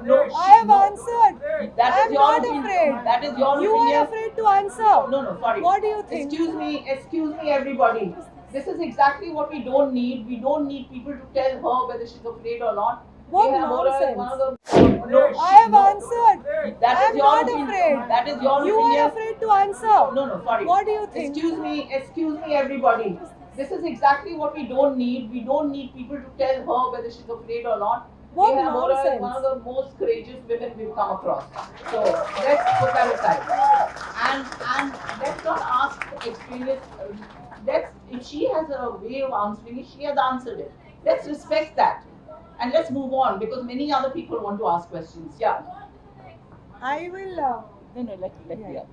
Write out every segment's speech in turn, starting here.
No, I have answered. that I is am your not opinion. afraid. That is your You opinion. are afraid to answer. No, sorry. What do you think? Excuse me, everybody. This is exactly what we don't need. We don't need people to tell her whether she's afraid or not. What We have nonsense. one of the. No, I have answered. That I is am your not opinion. afraid. That is your You opinion. are afraid to answer. No, sorry. What do you think? Excuse me, everybody. This is exactly what we don't need. We don't need people to tell her whether she's afraid or not. What we have nonsense. one of the most courageous women we've come across. So let's put that aside. And let's not ask extremists. If she has a way of answering it, she has answered it. Let's respect that. And let's move on because many other people want to ask questions. Yeah. I will. No, let yeah.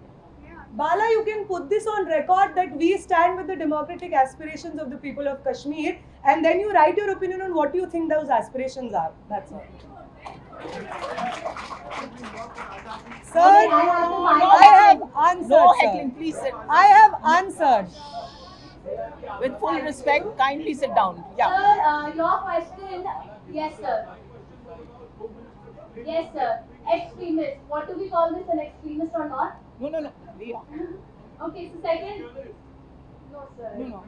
Bala, you can put this on record that we stand with the democratic aspirations of the people of Kashmir, and then you write your opinion on what you think those aspirations are. That's all. Sir, I have answered. No sir. heckling, please sit. I have answered. With full respect, kindly sit down. Yeah. Sir, your question, yes sir. Yes sir. Extremist. What do we call this, an extremist or not? No. Riya. Okay, so second. No sir. No.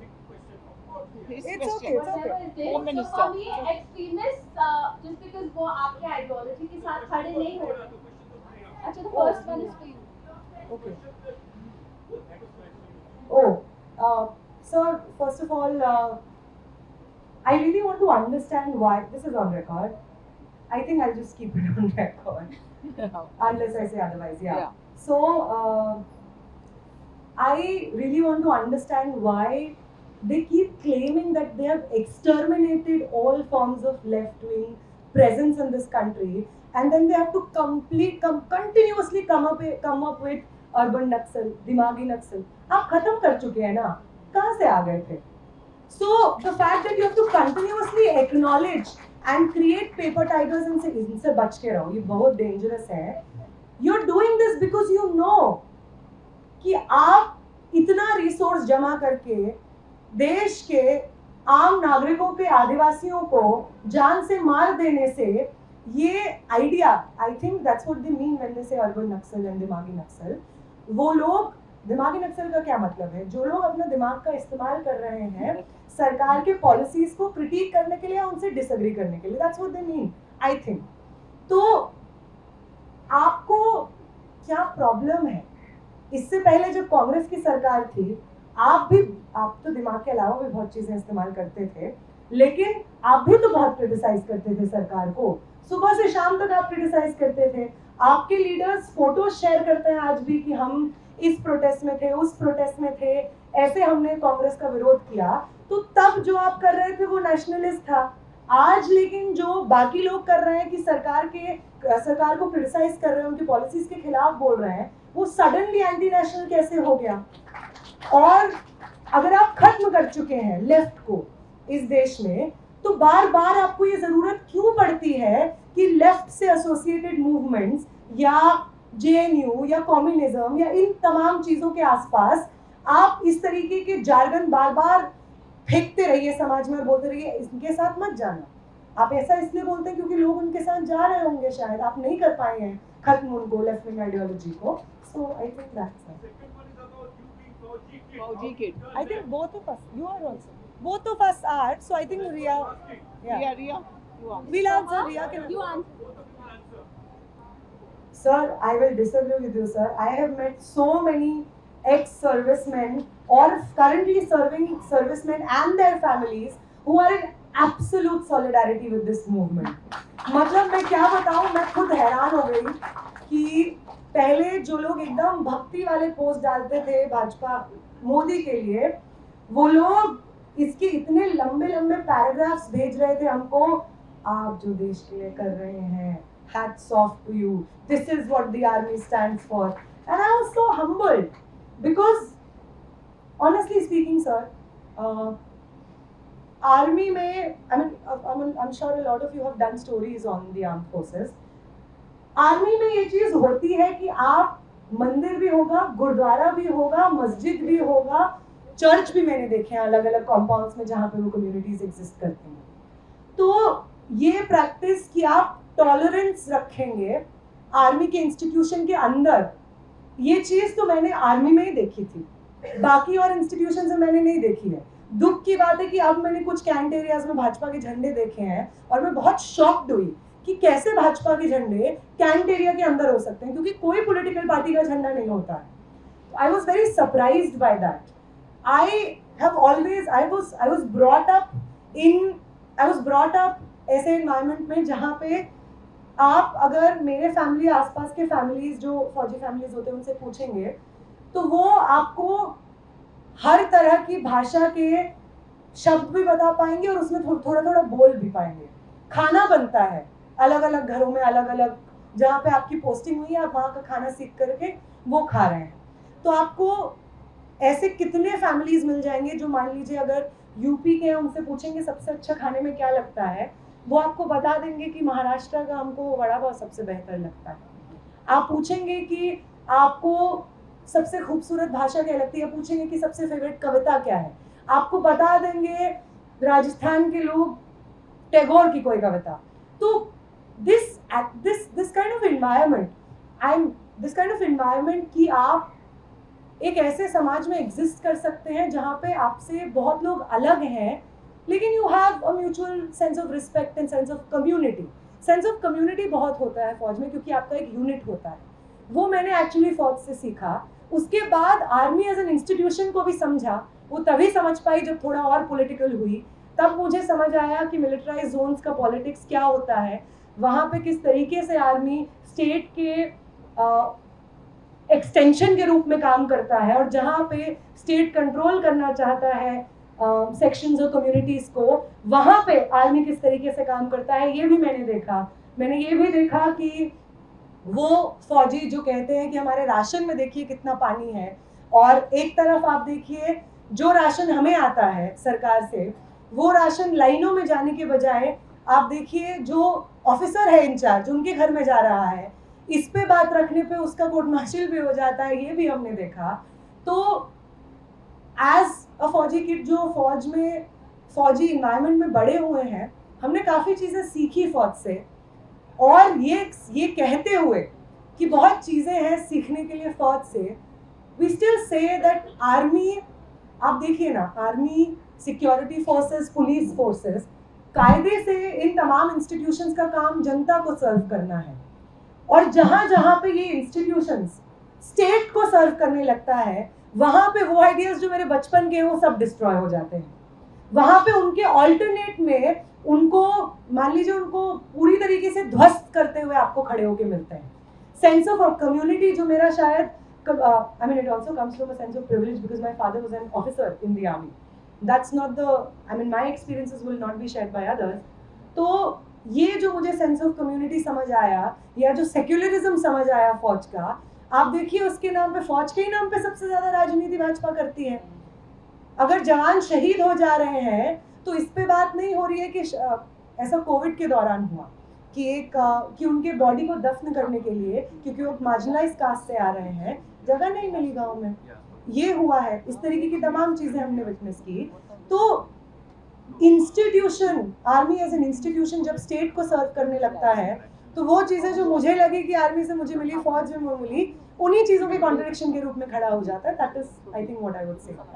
It's okay. It's okay. Whatever it is. Home So Minister. for me, extremists, just because वो आपके ideology के साथ खड़े नहीं हो रहे. अच्छा, the first one is for you. Okay. Sir, first of all, I really want to understand why this is on record. I think I'll just keep it on record unless I say otherwise. Yeah. So, I really want to understand why they keep claiming that they have exterminated all forms of left-wing presence in this country, and then they have to continuously come up with urban Naxal, Dimagi Naxal. आप खत्म कर चुके हैं ना? कहाँ से आ गए थे? So the fact that you have to continuously acknowledge and create paper tigers and say इनसे बच के रहो, ये बहुत dangerous है. You're doing this because you know कि आप इतना रिसोर्स जमा करके देश के आम नागरिकों के आदिवासियों को जान से मार देने से ये idea, I think that's what they mean when they से अर्बन नक्सल एंड दिमागी नक्सल. वो लोग, दिमागी नक्सल का क्या मतलब है? जो लोग अपना दिमाग का इस्तेमाल कर रहे हैं सरकार के पॉलिसीज को क्रिटिक करने के लिए या उनसे डिसएग्री करने के लिए, that's what they mean I think. तो आपको क्या प्रॉब्लम है? इससे पहले जब कांग्रेस की सरकार थी, आप तो दिमाग के अलावा भी बहुत चीजें इस्तेमाल करते थे, लेकिन आप भी तो बहुत क्रिटिसाइज करते थे सरकार को. सुबह से शाम तक आप क्रिटिसाइज करते थे. आपके लीडर्स फोटो शेयर करते हैं आज भी कि हम इस प्रोटेस्ट में थे, उस प्रोटेस्ट में थे, ऐसे हमने कांग्रेस का विरोध किया. तो तब जो आप कर रहे थे वो नेशनलिस्ट था. आज लेकिन जो बाकी लोग कर रहे हैं कि सरकार को क्रिटिसाइज कर रहे हैं, उनकी पॉलिसीज के खिलाफ बोल रहे हैं, वो सडनली एंटी नेशनल कैसे हो गया? और अगर आप खत्म कर चुके हैं लेफ्ट को इस देश में, तो बार बार आपको ये जरूरत क्यों पड़ती है कि लेफ्ट से एसोसिएटेड मूवमेंट्स या जेएनयू या कम्युनिज्म या इन तमाम चीजों के आसपास आप इस तरीके के जार्गन बार बार फेंकते रहिए समाज में और बोलते रहिए इनके साथ मत जाना. आप ऐसा इसलिए बोलते हैं क्योंकि लोग उनके साथ जा रहे होंगे, शायद आप नहीं कर पाए हैं खत्म उनको लेफ्ट विंग आइडियोलॉजी को. So I think that's it. Fauji kid. I think both of us, you are also. Both of us are, so I think Riya. Yeah. Riya. You are. We'll answer. Riya can You answer. Sir, I will disagree with you, sir. I have met so many ex-servicemen or currently serving servicemen and their families who are in absolute solidarity with this movement. मतलब मैं क्या बताऊँ, मैं खुद हैरान हो गई कि पहले जो लोग एकदम भक्ति वाले पोस्ट डालते थे भाजपा मोदी के लिए, वो लोग इसके इतने लंबे लंबे पैराग्राफ्स भेज रहे थे हमको, आप जो देश के लिए कर रहे हैं, hats off to you, this is what the army stands for. And I was so humbled because honestly speaking, sir, army में, I'm sure a lot of you have done stories on the armed forces. Army में ये चीज होती है कि आप मंदिर भी होगा, गुरुद्वारा भी होगा, मस्जिद भी होगा, चर्च भी मैंने देखे हैं अलग अलग कॉम्पाउंड्स में जहाँ पे वो कम्युनिटीज एग्जिस्ट करती हैं. तो ये प्रैक्टिस कि आप टॉलरेंस रखेंगे आर्मी के इंस्टीट्यूशन के अंदर, ये चीज तो मैंने आर्मी में ही देखी थी, बाकी और इंस्टीट्यूशन में मैंने नहीं देखी है। दुख की बात है कि अब मैंने कुछ कैंट एरियाज में भाजपा के झंडे देखे हैं और मैं बहुत शॉक्ड हुई कि कैसे भाजपा के झंडे कैंट एरिया के अंदर हो सकते हैं, क्योंकि कोई पॉलिटिकल पार्टी का झंडा नहीं होता है। I was very surprised by that. I was brought up ऐसे एनवायरनमेंट में जहाँ पे आप अगर मेरे फैमिली, आसपास के फैमिलीज जो फौजी फैमिलीज होते हैं उनसे पूछेंगे तो वो आपको हर तरह की भाषा के शब्द भी बता पाएंगे और उसमें थोड़ा थोड़ा बोल भी पाएंगे। खाना बनता है अलग अलग घरों में, अलग अलग जहाँ पे आपकी पोस्टिंग हुई है आप वहाँ का खाना सीख करके वो खा रहे हैं। तो आपको ऐसे कितने फैमिलीज मिल जाएंगे जो मान लीजिए अगर यूपी के हैं उनसे पूछेंगे सबसे अच्छा खाने में क्या लगता है, वो आपको बता देंगे कि महाराष्ट्र का हमको वड़ा पाव सबसे बेहतर लगता है। आप पूछेंगे कि आपको सबसे खूबसूरत भाषा क्या लगती है, पूछेंगे कि सबसे फेवरेट कविता क्या है, आपको बता देंगे राजस्थान के लोग टैगोर की कोई कविता। तो दिस काइंड ऑफ एनवायरनमेंट कि आप एक ऐसे समाज में एग्जिस्ट कर सकते हैं जहाँ पे आपसे बहुत लोग अलग हैं लेकिन you have a mutual sense of respect and sense of community. Sense of community बहुत होता है फौज में क्योंकि आपका एक यूनिट होता है, वो मैंने एक्चुअली फौज से सीखा। उसके बाद आर्मी एज एन इंस्टीट्यूशन को भी समझा, वो तभी समझ पाई जब थोड़ा और पॉलिटिकल हुई, तब मुझे समझ आया कि मिलिट्राइज जोन्स का पॉलिटिक्स क्या होता है, वहाँ पे किस तरीके से आर्मी स्टेट के एक्सटेंशन के रूप में काम करता है और जहाँ पे स्टेट कंट्रोल करना चाहता है सेक्शंस और कम्युनिटीज को, वहाँ पे आर्मी किस तरीके से काम करता है, ये भी मैंने देखा। मैंने ये भी देखा कि वो फौजी जो कहते हैं कि हमारे राशन में देखिए कितना पानी है, और एक तरफ आप देखिए जो राशन हमें आता है सरकार से, वो राशन लाइनों में जाने के बजाय आप देखिए जो ऑफिसर है इंचार्ज उनके घर में जा रहा है, इस पे बात रखने पे उसका कोर्ट मार्शल भी हो जाता है, ये भी हमने देखा। तो एज अ फौजी किड जो फौज में फौजी इन्वायरमेंट में बड़े हुए हैं, हमने काफ़ी चीज़ें सीखी फौज से, और ये कहते हुए कि बहुत चीज़ें हैं सीखने के लिए फौज से, we still say that army, आप देखिए ना, army, security forces, police forces, कायदे से इन तमाम इंस्टीट्यूशंस का काम जनता को सर्व करना है, और जहाँ जहाँ पे ये इंस्टीट्यूशंस स्टेट को सर्व करने लगता है, वहाँ पे वो आइडियाज जो मेरे बचपन के हैं वो सब डिस्ट्रॉय हो जाते हैं। वहाँ पे उनके ऑल्टरनेट में उनको मान लीजिए उनको पूरी तरीके से ध्वस्त करते हुए आपको खड़े होके मिलते हैं। सेंस ऑफ कम्युनिटी जो मेरा शायद I mean it also comes from a sense of privilege because my father was an officer in the army. That's not the, I mean my experiences will not be shared by others. तो ये जो मुझे sense of community समझ आया या जो secularism समझ आया फौज का, आप देखिए उसके नाम पे, फौज के ही नाम पे सबसे ज्यादा राजनीति भाजपा करती है। अगर जवान शहीद हो जा रहे हैं तो इस पे बात नहीं हो रही है कि ऐसा कोविड के दौरान हुआ कि उनके बॉडी को दफन करने के लिए, क्योंकि वो मार्जिनलाइज कास्ट से आ रहे हैं, जगह नहीं मिली गांव में, ये हुआ है। इस तरीके की तमाम चीजें हमने विटनेस की। तो institution, army as an institution जब स्टेट को सर्व करने लगता है, तो वो चीजें जो मुझे लगी कि आर्मी से मुझे मिली, फौज में मिली, उन्हीं चीजों के कॉन्ट्रडिक्शन के रूप में खड़ा हो जाता है। That is I think what I would say.